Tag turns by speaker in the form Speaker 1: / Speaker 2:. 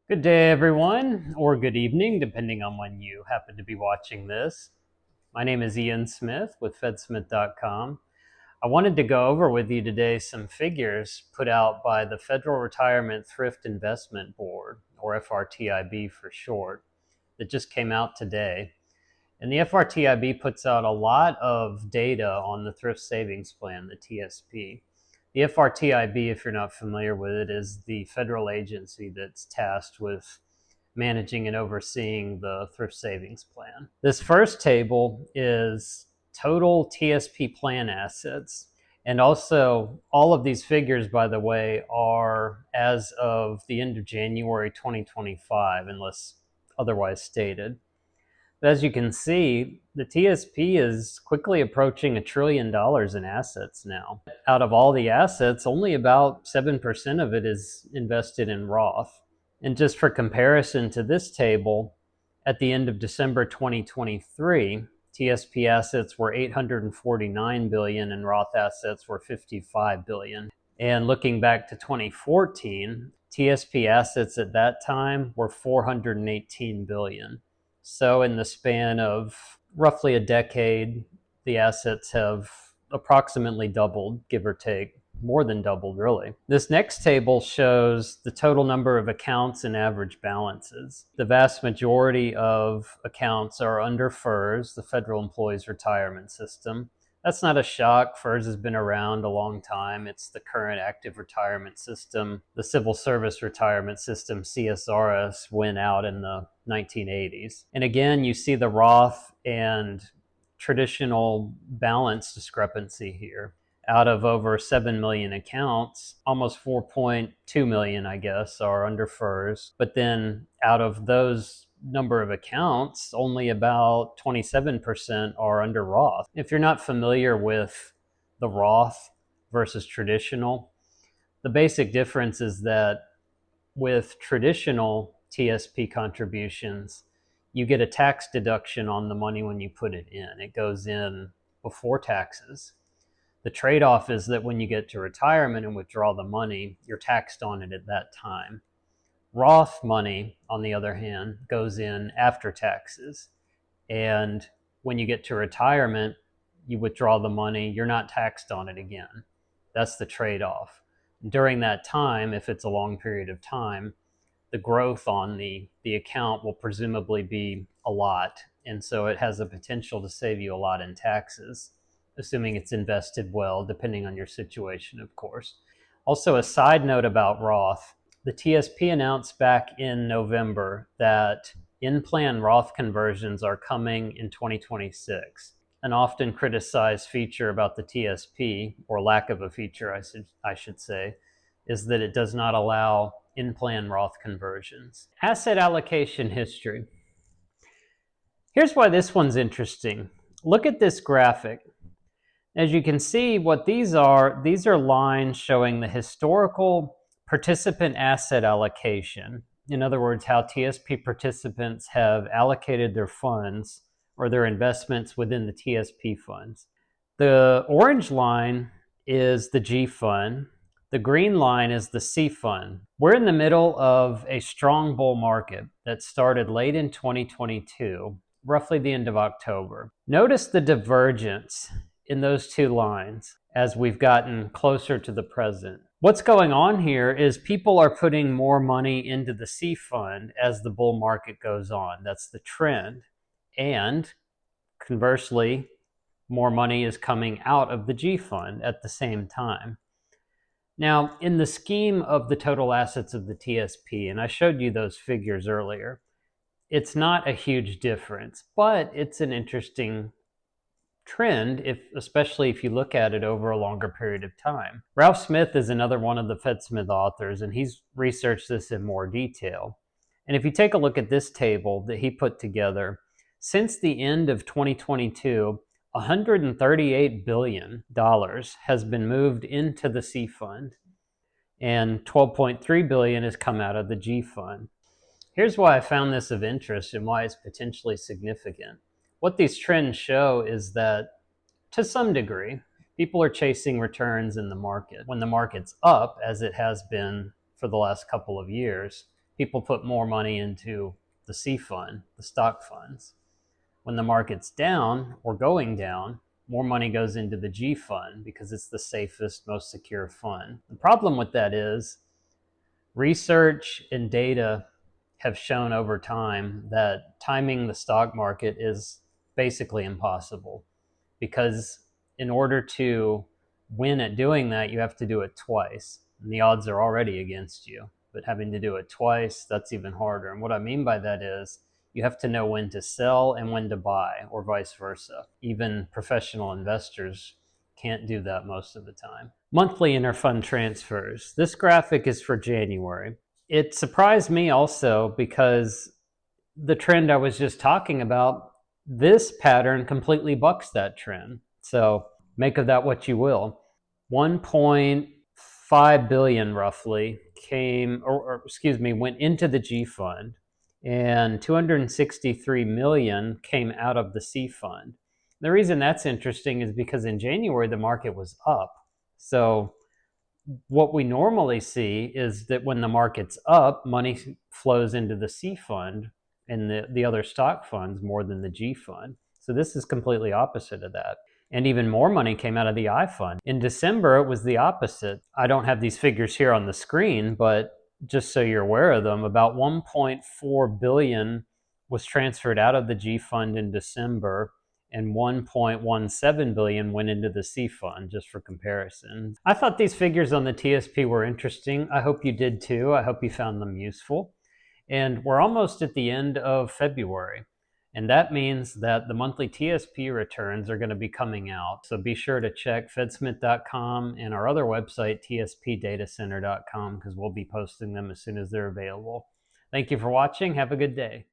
Speaker 1: Good day, everyone, or good evening, depending on when you happen to be watching this. My name is Ian Smith with fedsmith.com. I wanted to go over with you today some figures put out by the Federal Retirement Thrift Investment Board, or FRTIB for short, that just came out today. And the FRTIB puts out a lot of data on the Thrift Savings Plan, the TSP. The FRTIB, if you're not familiar with it, is the federal agency that's tasked with managing and overseeing the Thrift Savings Plan. This first table is total TSP plan assets. And also, all of these figures, by the way, are as of the end of January 2025, unless otherwise stated. But as you can see, the TSP is quickly approaching $1 trillion in assets now. Out of all the assets, only about 7% of it is invested in Roth. And just for comparison to this table, at the end of December 2023, TSP assets were $849 billion and Roth assets were $55 billion. And looking back to 2014, TSP assets at that time were $418 billion. So in the span of roughly a decade, the assets have approximately doubled, give or take, more than doubled, really. This next table shows the total number of accounts and average balances. The vast majority of accounts are under FERS, the Federal Employees Retirement System. That's not a shock. FERS has been around a long time. It's the current active retirement system. The Civil Service Retirement System, CSRS, went out in the 1980s. And again, you see the Roth and traditional balance discrepancy here. Out of over 7 million accounts, almost 4.2 million, I guess, are under FERS. But then out of those number of accounts, only about 27% are under Roth. If you're not familiar with the Roth versus traditional, the basic difference is that with traditional TSP contributions, you get a tax deduction on the money when you put it in. It goes in before taxes. The trade-off is that when you get to retirement and withdraw the money, you're taxed on it at that time. Roth money, on the other hand, goes in after taxes. And when you get to retirement, you withdraw the money, you're not taxed on it again. That's the trade-off. During that time, if it's a long period of time, the growth on the account will presumably be a lot. And so it has the potential to save you a lot in taxes, assuming it's invested well, depending on your situation, of course. Also, a side note about Roth, the TSP announced back in November that in-plan Roth conversions are coming in 2026. An often criticized feature about the TSP, or lack of a feature, I should say, is that it does not allow in-plan Roth conversions. Asset allocation history. Here's why this one's interesting. Look at this graphic. As you can see, what these are lines showing the historical participant asset allocation. In other words, how TSP participants have allocated their funds or their investments within the TSP funds. The orange line is the G fund. The green line is the C fund. We're in the middle of a strong bull market that started late in 2022, roughly the end of October. Notice the divergence in those two lines as we've gotten closer to the present. What's going on here is people are putting more money into the C fund as the bull market goes on. That's the trend. And conversely, more money is coming out of the G fund at the same time. Now, in the scheme of the total assets of the TSP, and I showed you those figures earlier, it's not a huge difference, but it's an interesting trend, especially if you look at it over a longer period of time. Ralph Smith is another one of the FedSmith authors, and he's researched this in more detail. And if you take a look at this table that he put together, since the end of 2022, $138 billion has been moved into the C fund, and $12.3 billion has come out of the G fund. Here's why I found this of interest and why it's potentially significant. What these trends show is that, to some degree, people are chasing returns in the market. When the market's up, as it has been for the last couple of years, people put more money into the C fund, the stock funds. When the market's down or going down, more money goes into the G fund because it's the safest, most secure fund. The problem with that is research and data have shown over time that timing the stock market is basically impossible, because in order to win at doing that, you have to do it twice. And the odds are already against you. But having to do it twice, that's even harder. And what I mean by that is you have to know when to sell and when to buy, or vice versa. Even professional investors can't do that most of the time. Monthly interfund transfers. This graphic is for January. It surprised me also because the trend I was just talking about, this pattern completely bucks that trend. So make of that what you will. 1.5 billion roughly went into the G fund, and 263 million came out of the C fund. The reason that's interesting is because in January the market was up. So what we normally see is that when the market's up, money flows into the C fund and the other stock funds more than the G fund. So this is completely opposite of that. And even more money came out of the I fund. In December, it was the opposite. I don't have these figures here on the screen, but just so you're aware of them, about 1.4 billion was transferred out of the G fund in December, and 1.17 billion went into the C fund, just for comparison. I thought these figures on the TSP were interesting. I hope you did too. I hope you found them useful. And we're almost at the end of February. And that means that the monthly TSP returns are going to be coming out. So be sure to check fedsmith.com and our other website, tspdatacenter.com, because we'll be posting them as soon as they're available. Thank you for watching. Have a good day.